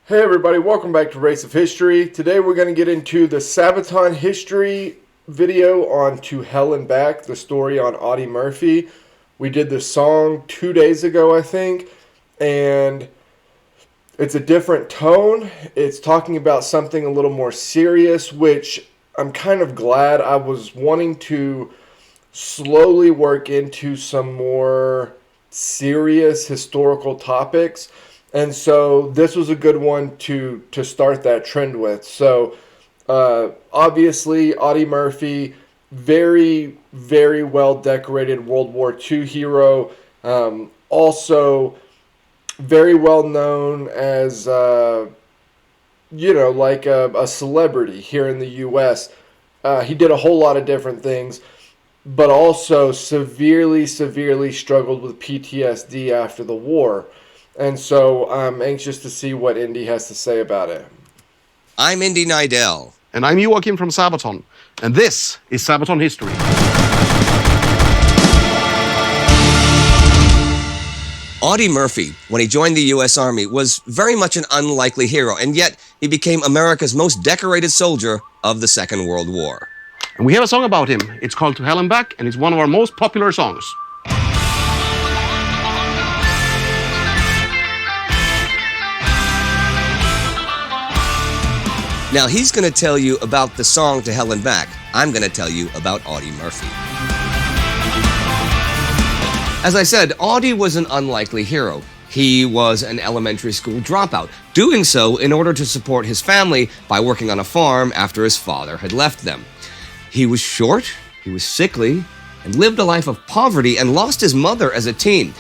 Hey everybody, welcome back to Race of History. Today we're going to get into the Sabaton history video on To Hell and Back, the story on Audie Murphy. We did the song 2 days ago, I think, and it's a different tone. It's talking about something a little more serious, which I'm kind of glad. I was wanting to slowly work into some more serious historical topics. And so this was a good one to start that trend with. So obviously, Audie Murphy, very, very well decorated World War II hero. Also very well known as, like a celebrity here in the U.S. He did a whole lot of different things, but also severely struggled with PTSD after the war. And so I'm anxious to see what Indy has to say about it. I'm Indy Nidell. And I'm Joachim from Sabaton. And this is Sabaton History. Audie Murphy, when he joined the U.S. Army, was very much an unlikely hero, and yet he became America's most decorated soldier of the Second World War. And we have a song about him. It's called To Hell and Back, and it's one of our most popular songs. Now, he's going to tell you about the song To Hell and Back. I'm going to tell you about Audie Murphy. As I said, Audie was an unlikely hero. He was an elementary school dropout, doing so in order to support his family by working on a farm after his father had left them. He was short, he was sickly, and lived a life of poverty and lost his mother as a teen.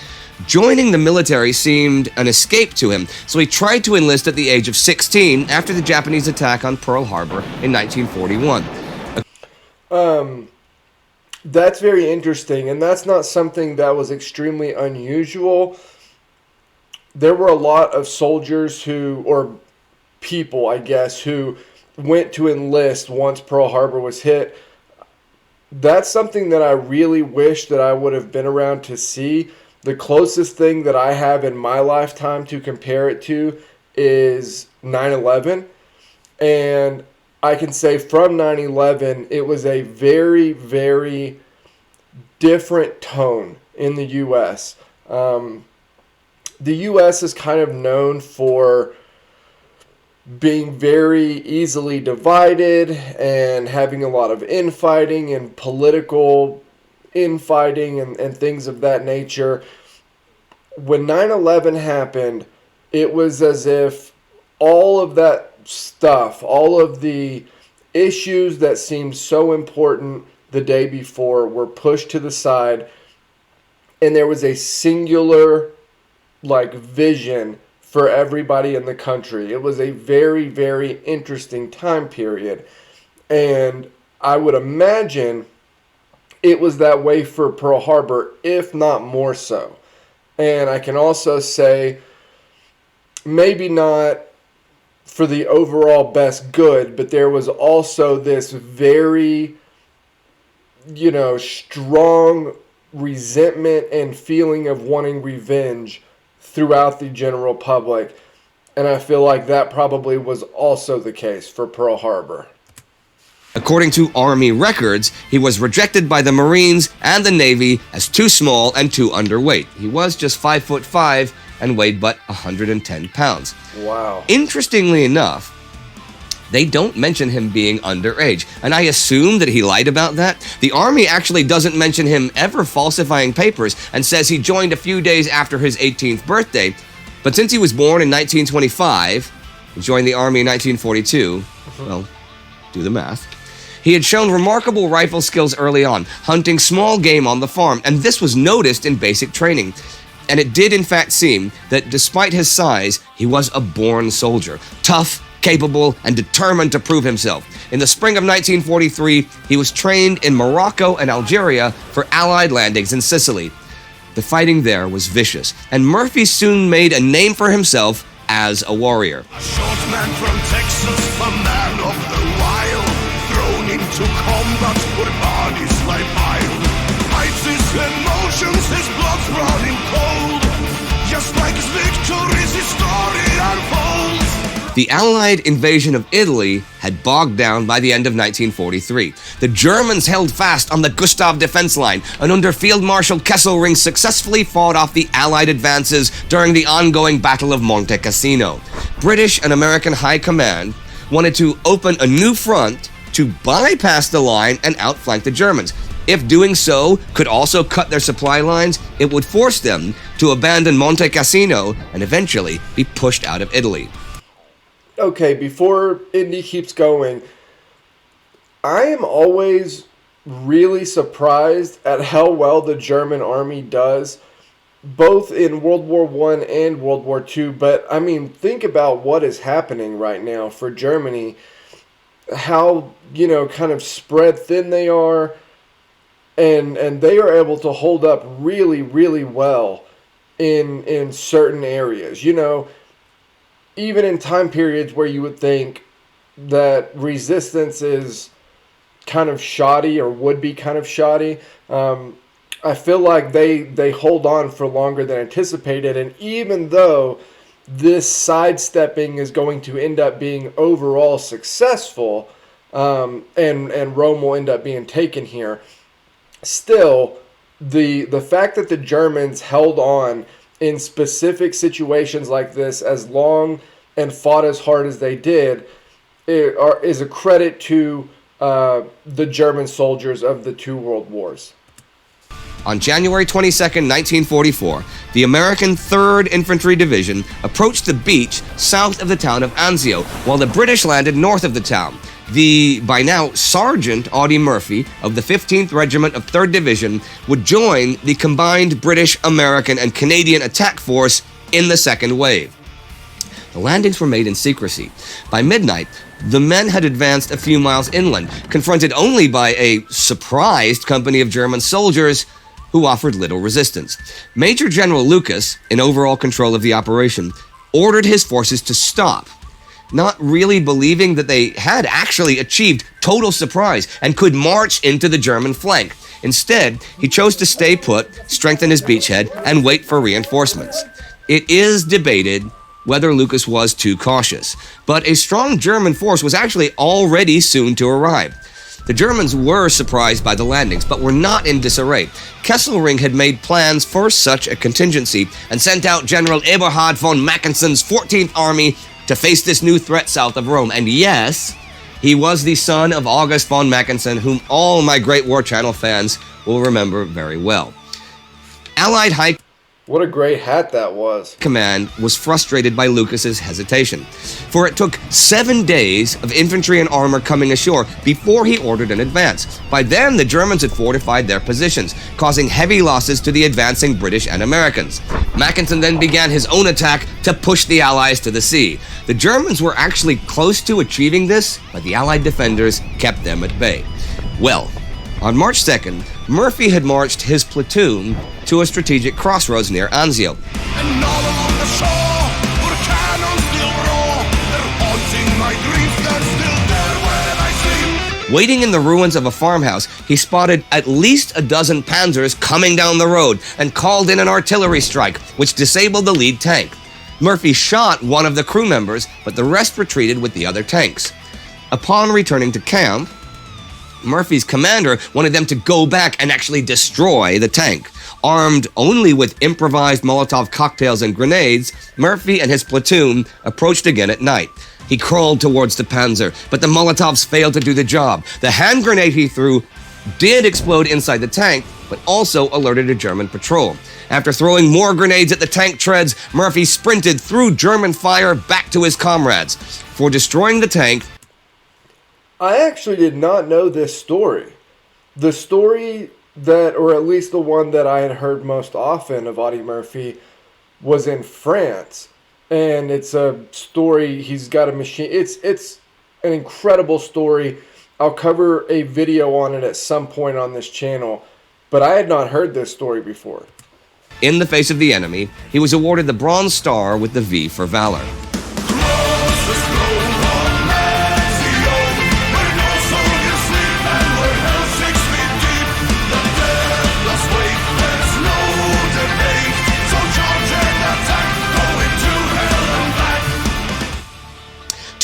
Joining the military seemed an escape to him, so he tried to enlist at the age of 16 after the Japanese attack on Pearl Harbor in 1941. That's very interesting, and that's not something that was extremely unusual. There were a lot of soldiers or people, I guess, who went to enlist once Pearl Harbor was hit. That's something that I really wish that I would have been around to see. The closest thing that I have in my lifetime to compare it to is 9/11. And I can say from 9/11, it was a very, very different tone in the U.S. The U.S. is kind of known for being very easily divided and having a lot of infighting and political infighting and things of that nature. When 9/11 happened, it was as if all of that stuff, all of the issues that seemed so important the day before were pushed to the side, and there was a singular vision for everybody in the country. It was a very, very interesting time period, and I would imagine it was that way for Pearl Harbor, if not more so. And I can also say, maybe not for the overall best good, but there was also this very, strong resentment and feeling of wanting revenge throughout the general public. And I feel like that probably was also the case for Pearl Harbor. According to Army records, he was rejected by the Marines and the Navy as too small and too underweight. He was just 5'5" and weighed but 110 pounds. Wow. Interestingly enough, they don't mention him being underage, and I assume that he lied about that. The Army actually doesn't mention him ever falsifying papers and says he joined a few days after his 18th birthday. But since he was born in 1925 and joined the Army in 1942, well, do the math. He had shown remarkable rifle skills early on, hunting small game on the farm, and this was noticed in basic training. And it did in fact seem that despite his size, he was a born soldier, tough, capable, and determined to prove himself. In the spring of 1943, he was trained in Morocco and Algeria for Allied landings in Sicily. The fighting there was vicious, and Murphy soon made a name for himself as a warrior. A short man from Texas, a man of the wild, thrown into combat where bodies lie piled. Hides his emotions, his blood's running cold. Just like his victories, his story unfolds. The Allied invasion of Italy had bogged down by the end of 1943. The Germans held fast on the Gustav defense line, and under Field Marshal Kesselring successfully fought off the Allied advances during the ongoing Battle of Monte Cassino. British and American High Command wanted to open a new front to bypass the line and outflank the Germans. If doing so could also cut their supply lines, it would force them to abandon Monte Cassino and eventually be pushed out of Italy. Okay, before Indy keeps going, I am always really surprised at how well the German army does, both in World War I and World War II. But, I mean, think about what is happening right now for Germany, how, kind of spread thin they are, and they are able to hold up really, really well in certain areas. Even in time periods where you would think that resistance is kind of shoddy or would be kind of shoddy, I feel like they hold on for longer than anticipated. And even though this sidestepping is going to end up being overall successful, and Rome will end up being taken here, still, the fact that the Germans held on in specific situations like this as long and fought as hard as they did is a credit to the German soldiers of the two world wars. On January 22, 1944, the American 3rd Infantry Division approached the beach south of the town of Anzio, while the British landed north of the town. The, by now, Sergeant Audie Murphy of the 15th Regiment of 3rd Division would join the combined British, American, and Canadian attack force in the second wave. The landings were made in secrecy. By midnight, the men had advanced a few miles inland, confronted only by a surprised company of German soldiers who offered little resistance. Major General Lucas, in overall control of the operation, ordered his forces to stop, not really believing that they had actually achieved total surprise and could march into the German flank. Instead, he chose to stay put, strengthen his beachhead, and wait for reinforcements. It is debated whether Lucas was too cautious, but a strong German force was actually already soon to arrive. The Germans were surprised by the landings, but were not in disarray. Kesselring had made plans for such a contingency and sent out General Eberhard von Mackensen's 14th Army to face this new threat south of Rome. And yes, he was the son of August von Mackensen, whom all my Great War Channel fans will remember very well. Allied High What a great hat that was. Command was frustrated by Lucas's hesitation, for it took 7 days of infantry and armor coming ashore before he ordered an advance. By then, the Germans had fortified their positions, causing heavy losses to the advancing British and Americans. Mackensen then began his own attack to push the Allies to the sea. The Germans were actually close to achieving this, but the Allied defenders kept them at bay. Well, on March 2nd, Murphy had marched his platoon to a strategic crossroads near Anzio. And all along the shore, where cannons still roar, they're haunting my dreams, they're still there when I sleep. Waiting in the ruins of a farmhouse, he spotted at least a dozen panzers coming down the road and called in an artillery strike, which disabled the lead tank. Murphy shot one of the crew members, but the rest retreated with the other tanks. Upon returning to camp, Murphy's commander wanted them to go back and actually destroy the tank. Armed only with improvised Molotov cocktails and grenades, Murphy and his platoon approached again at night. He crawled towards the Panzer, but the Molotovs failed to do the job. The hand grenade he threw did explode inside the tank, but also alerted a German patrol. After throwing more grenades at the tank treads, Murphy sprinted through German fire back to his comrades. For destroying the tank, I actually did not know this story. The story that, or at least the one that I had heard most often of Audie Murphy, was in France. And it's a story, he's got a machine. It's an incredible story. I'll cover a video on it at some point on this channel. But I had not heard this story before. in the face of the enemy, he was awarded the Bronze Star with the V for Valor.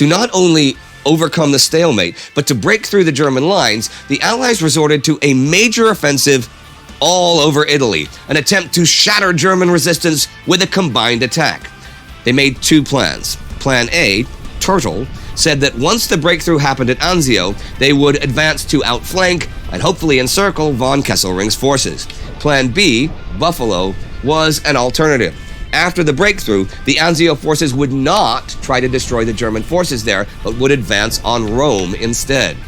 To not only overcome the stalemate, but to break through the German lines, the Allies resorted to a major offensive all over Italy, an attempt to shatter German resistance with a combined attack. They made two plans. Plan A, Turtle, said that once the breakthrough happened at Anzio, they would advance to outflank and hopefully encircle von Kesselring's forces. Plan B, Buffalo, was an alternative. After the breakthrough, the Anzio forces would not try to destroy the German forces there, but would advance on Rome instead.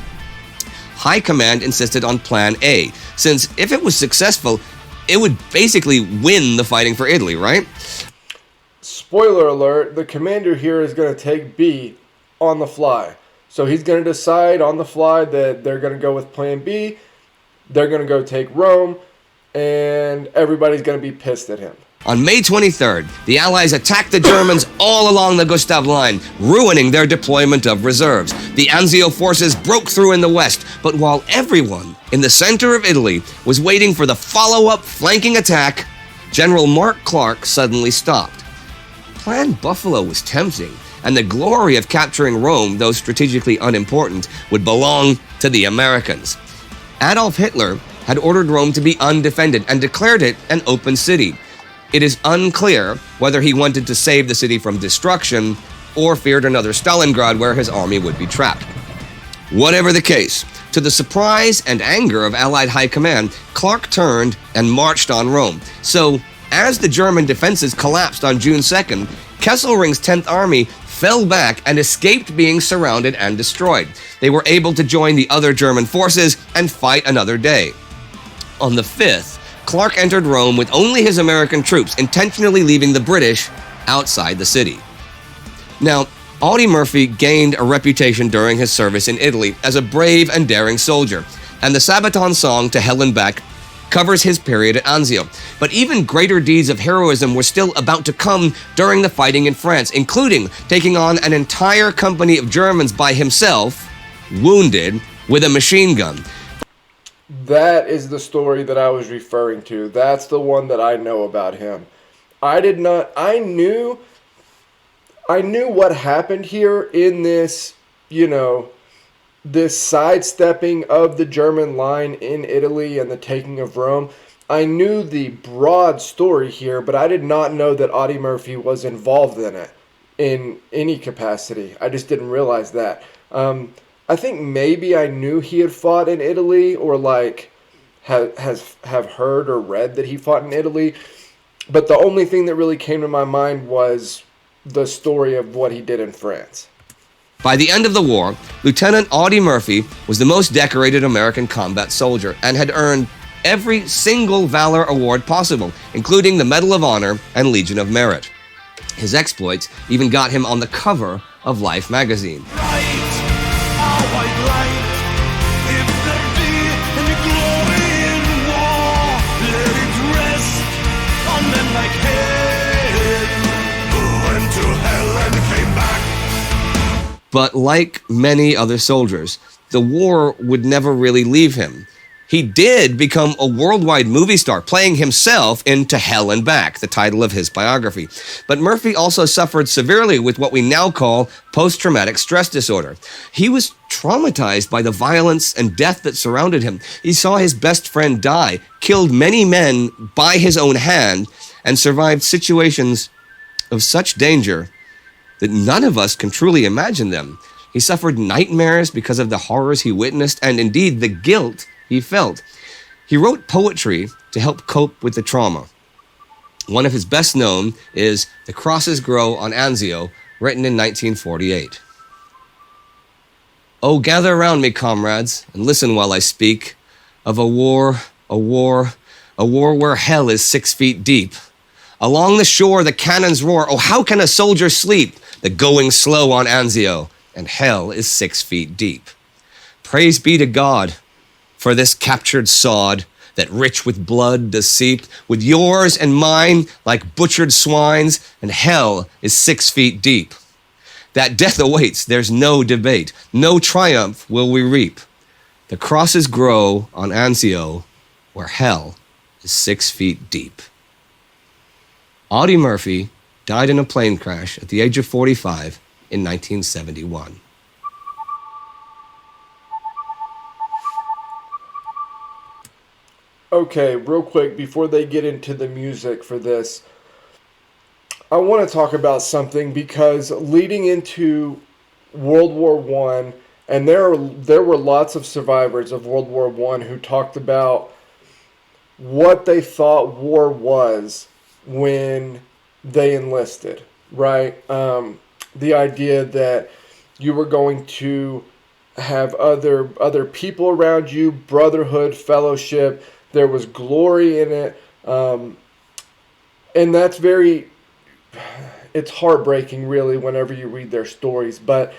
High Command insisted on Plan A, since if it was successful, it would basically win the fighting for Italy, right? Spoiler alert, the commander here is going to take B on the fly. So he's going to decide on the fly that they're going to go with Plan B, they're going to go take Rome, and everybody's going to be pissed at him. On May 23rd, the Allies attacked the Germans all along the Gustav Line, ruining their deployment of reserves. The Anzio forces broke through in the west, but while everyone in the center of Italy was waiting for the follow-up flanking attack, General Mark Clark suddenly stopped. Plan Buffalo was tempting, and the glory of capturing Rome, though strategically unimportant, would belong to the Americans. Adolf Hitler had ordered Rome to be undefended and declared it an open city. It is unclear whether he wanted to save the city from destruction or feared another Stalingrad where his army would be trapped. Whatever the case, to the surprise and anger of Allied High Command, Clark turned and marched on Rome. So, as the German defenses collapsed on June 2nd, Kesselring's 10th Army fell back and escaped being surrounded and destroyed. They were able to join the other German forces and fight another day. On the 5th, Clark entered Rome with only his American troops, intentionally leaving the British outside the city. Now, Audie Murphy gained a reputation during his service in Italy as a brave and daring soldier, and the Sabaton song To Hell and Back covers his period at Anzio. But even greater deeds of heroism were still about to come during the fighting in France, including taking on an entire company of Germans by himself, wounded, with a machine gun. That is the story that I was referring to. That's the one that I know about him. I knew what happened here in this, this sidestepping of the German line in Italy and the taking of Rome. I knew the broad story here, but I did not know that Audie Murphy was involved in it in any capacity. I just didn't realize that. I think maybe I knew he had fought in Italy, or have heard or read that he fought in Italy. But the only thing that really came to my mind was the story of what he did in France. By the end of the war, Lieutenant Audie Murphy was the most decorated American combat soldier and had earned every single Valor Award possible, including the Medal of Honor and Legion of Merit. His exploits even got him on the cover of Life magazine. But like many other soldiers, the war would never really leave him. He did become a worldwide movie star, playing himself in To Hell and Back, the title of his biography. But Murphy also suffered severely with what we now call post-traumatic stress disorder. He was traumatized by the violence and death that surrounded him. He saw his best friend die, killed many men by his own hand, and survived situations of such danger that none of us can truly imagine them. He suffered nightmares because of the horrors he witnessed and indeed the guilt he felt. He wrote poetry to help cope with the trauma. One of his best known is The Crosses Grow on Anzio, written in 1948. Oh, gather around me, comrades, and listen while I speak of a war where hell is 6 feet deep. Along the shore, the cannons roar. Oh, how can a soldier sleep? The going's slow on Anzio, and hell is 6 feet deep. Praise be to God for this captured sod that rich with blood does seep, with yours and mine like butchered swines, and hell is 6 feet deep. That death awaits, there's no debate. No triumph will we reap. The crosses grow on Anzio, where hell is 6 feet deep. Audie Murphy died in a plane crash at the age of 45 in 1971. Okay, real quick, before they get into the music for this, I want to talk about something because leading into World War One, and there were lots of survivors of World War One who talked about what they thought war was when they enlisted, right? The idea that you were going to have other people around you, brotherhood, fellowship. There was glory in it, and that's very. It's heartbreaking, really, whenever you read their stories, but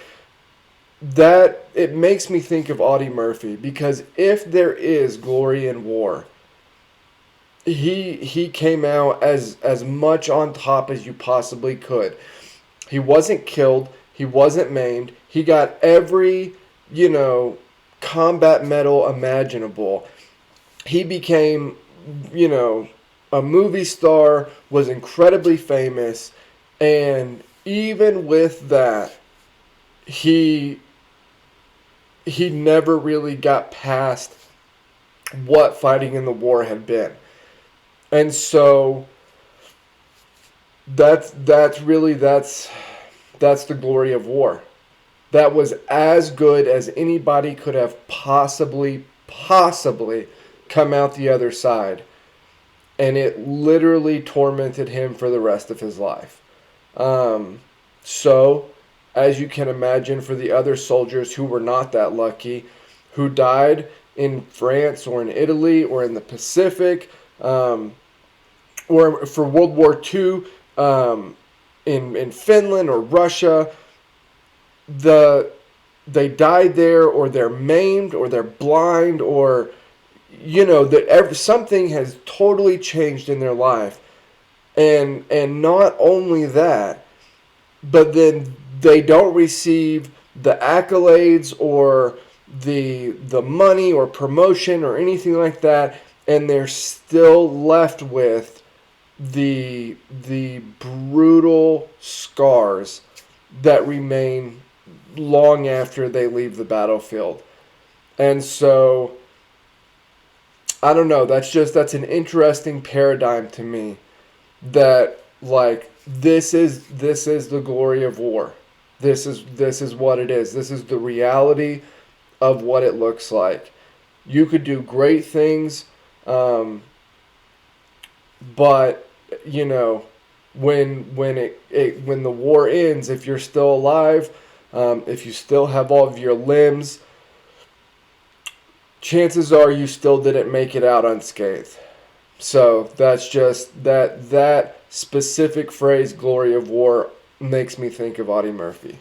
that it makes me think of Audie Murphy, because if there is glory in war, he came out as much on top as you possibly could. He wasn't killed, he wasn't maimed, he got every, combat medal imaginable. He became, a movie star, was incredibly famous, and even with that, he never really got past what fighting in the war had been. And so that's the glory of war. That was as good as anybody could have possibly come out the other side. And it literally tormented him for the rest of his life. So, as you can imagine, for the other soldiers who were not that lucky, who died in France or in Italy or in the Pacific, or for World War II, in Finland or Russia, they died there, or they're maimed, or they're blind, or something has totally changed in their life, and not only that, but then they don't receive the accolades or the money or promotion or anything like that, and they're still left with the brutal scars that remain long after they leave the battlefield. And so I don't know, that's an interesting paradigm to me, that like this is the glory of war. This is what it is. This is the reality of what it looks like. You could do great things, but when the war ends, if you're still alive, if you still have all of your limbs, chances are you still didn't make it out unscathed. So that's just that specific phrase, glory of war, makes me think of Audie Murphy.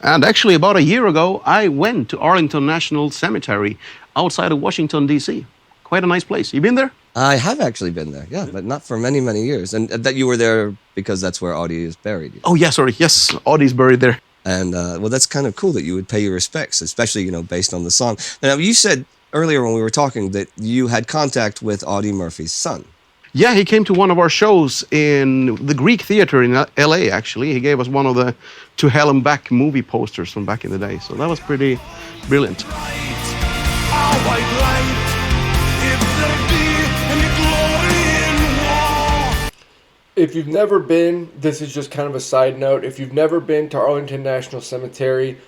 And actually, about a year ago, I went to Arlington National Cemetery outside of Washington, D.C. Quite a nice place. You been there? I have actually been there, yeah, but not for many, many years. And that you were there because that's where Audie is buried. Oh, yeah, sorry. Yes, Audie's buried there. And, that's kind of cool that you would pay your respects, especially, based on the song. Now, you said earlier when we were talking that you had contact with Audie Murphy's son. Yeah, he came to one of our shows in the Greek Theater in L.A., actually. He gave us one of the To Hell and Back movie posters from back in the day. So that was pretty brilliant. If you've never been, this is just kind of a side note, if you've never been to Arlington National Cemetery,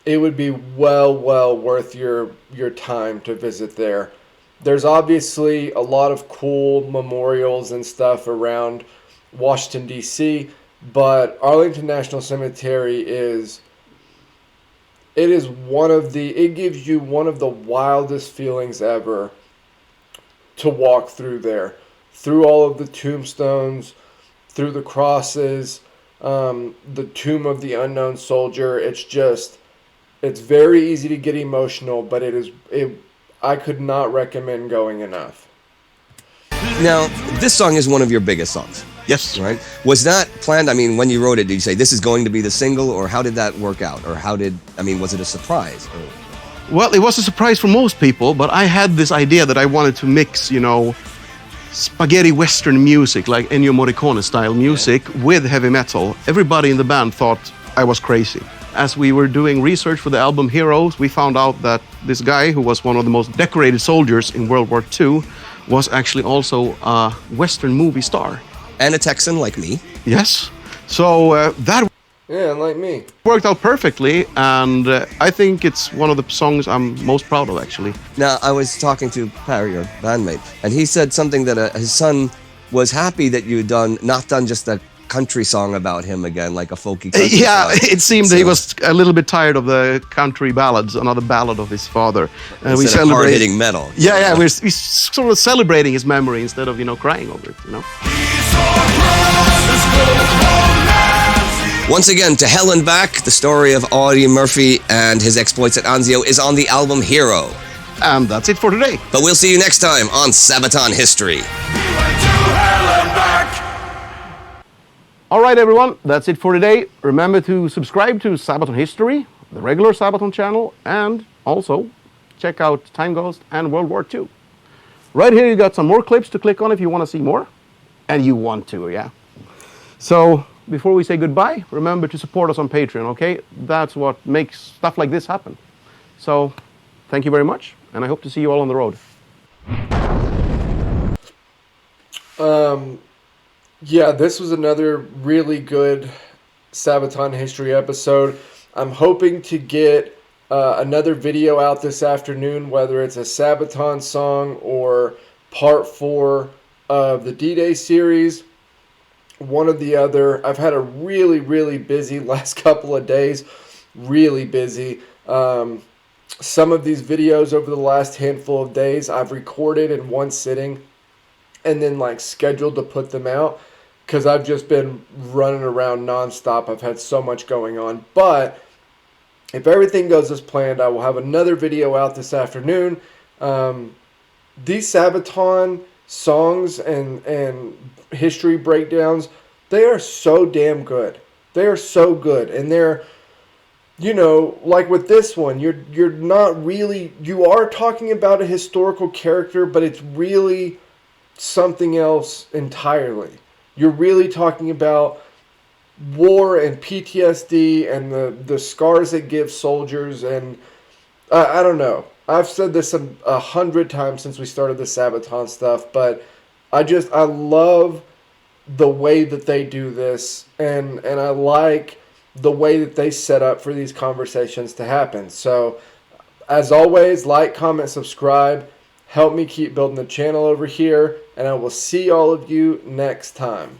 it would be well worth your time to visit there. There's obviously a lot of cool memorials and stuff around Washington, D.C., but Arlington National Cemetery it gives you one of the wildest feelings ever to walk through there, through all of the tombstones, through the crosses, the tomb of the unknown soldier. It's very easy to get emotional, but I could not recommend going enough. Now, this song is one of your biggest songs. Yes. Right? Was that planned? I mean, when you wrote it, did you say this is going to be the single, or how did that work out? Or was it a surprise? Well, it was a surprise for most people, but I had this idea that I wanted to mix, spaghetti western music, like Ennio Morricone style music, with heavy metal. Everybody in the band thought I was crazy. As we were doing research for the album Heroes, we found out that this guy, who was one of the most decorated soldiers in World War II, was actually also a Western movie star. And a Texan like me. Yes. So that Yeah, like me. worked out perfectly, and I think it's one of the songs I'm most proud of, actually. Now, I was talking to Perry, your bandmate, and he said something that his son was happy that you had not done just a country song about him again, like a folky country Yeah, song. it seemed he was a little bit tired of the country ballads, another ballad of his father. And Instead of hard-hitting metal. Yeah, we're sort of celebrating his memory instead of, crying over it, Once again, To Hell and Back, the story of Audie Murphy and his exploits at Anzio is on the album Hero. And that's it for today. But we'll see you next time on Sabaton History. All right, everyone, that's it for today. Remember to subscribe to Sabaton History, the regular Sabaton channel, and also check out Time Ghost and World War II. Right here, you got some more clips to click on if you want to see more. And you want to, yeah. So, before we say goodbye, remember to support us on Patreon, okay? That's what makes stuff like this happen. So, thank you very much, and I hope to see you all on the road. Yeah, this was another really good Sabaton history episode. I'm hoping to get another video out this afternoon, whether it's a Sabaton song or part 4 of the D-Day series. One or the other. I've had a really, really busy last couple of days. Really busy. Some of these videos over the last handful of days I've recorded in one sitting and then scheduled to put them out because I've just been running around nonstop. I've had so much going on. But if everything goes as planned, I will have another video out this afternoon. These Sabaton songs and history breakdowns, they are so damn good. They are so good. And they're, like with this one, you're not really, you are talking about a historical character, but it's really something else entirely. You're really talking about war and PTSD and the scars it gives soldiers. And I don't know. I've said this 100 times since we started the Sabaton stuff, but I love the way that they do this, and I like the way that they set up for these conversations to happen. So, as always, like, comment, subscribe. Help me keep building the channel over here, and I will see all of you next time.